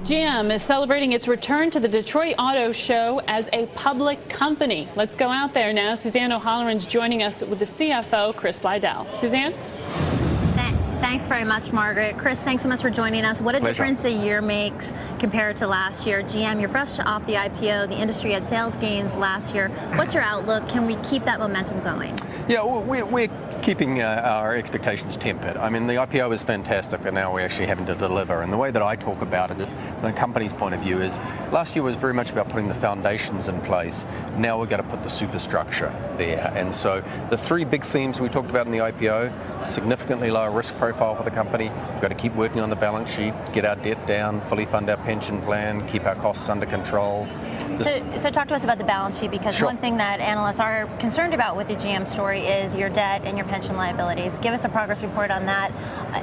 GM is celebrating its return to the Detroit Auto Show as a public company. Let's go out there now. Suzanne O'Halloran's joining us with the CFO, Chris Liddell. Suzanne? Thanks very much, Margaret. Chris, thanks so much for joining us. What a difference a year makes compared to last year. GM, you're fresh off the IPO. The industry had sales gains last year. What's your outlook? Can we keep that momentum going? Yeah, we're keeping our expectations tempered. I mean, the IPO was fantastic, but now we're actually having to deliver. And the way that I talk about it, from the company's point of view, is last year was very much about putting the foundations in place. Now we've got to put the superstructure there. And so the three big themes we talked about in the IPO: significantly lower risk profile for the company. We've got to keep working on the balance sheet, get our debt down, fully fund our pension plan, keep our costs under control. So talk to us about the balance sheet, because Sure. One thing that analysts are concerned about with the GM story is your debt and your pension liabilities. Give us a progress report on that.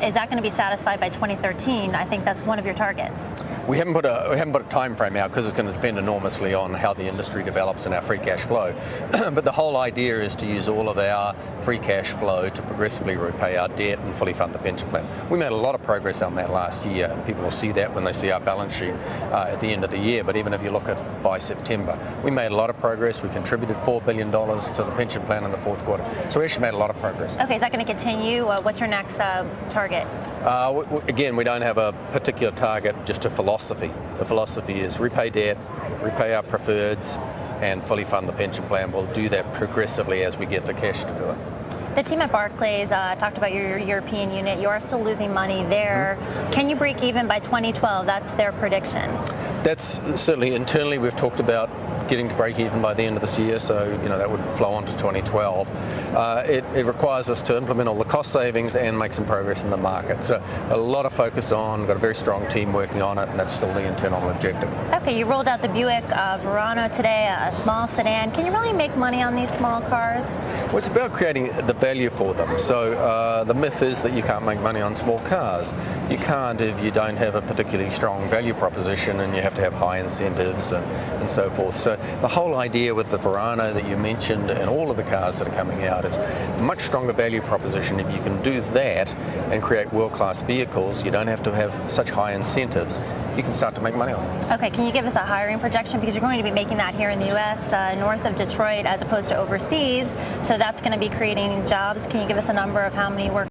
Is that going to be satisfied by 2013? I think that's one of your targets. We haven't put a time frame out because it's going to depend enormously on how the industry develops and our free cash flow. But the whole idea is to use all of our free cash flow to progressively repay our debt and fully fund the pension plan. We made a lot of progress on that last year, and people will see that when they see our balance sheet at the end of the year. But even if you look at by September, we made a lot of progress. We contributed $4 billion to the pension plan in the fourth quarter. So we actually made a lot of progress. Okay, is that going to continue? What's your next target? Again, we don't have a particular target, just a philosophy. The philosophy is repay debt, repay our preferreds, and fully fund the pension plan. We'll do that progressively as we get the cash to do it. The team at Barclays talked about your European unit. You are still losing money there. Mm-hmm. Can you break even by 2012? That's their prediction. That's certainly internally we've talked about getting to break even by the end of this year, so that would flow on to 2012. It requires us to implement all the cost savings and make some progress in the market. So a lot of focus on, got a very strong team working on it, and that's still the internal objective. Okay, you rolled out the Buick Verano today, a small sedan. Can you really make money on these small cars? Well, it's about creating the value for them. So the myth is that you can't make money on small cars. You can't if you don't have a particularly strong value proposition, and you have to have high incentives and so forth. So the whole idea with the Verano that you mentioned and all of the cars that are coming out is a much stronger value proposition. If you can do that and create world-class vehicles, you don't have to have such high incentives. You can start to make money on it. Okay, can you give us a hiring projection? Because you're going to be making that here in the U.S., north of Detroit, as opposed to overseas. So that's going to be creating jobs. Can you give us a number of how many work?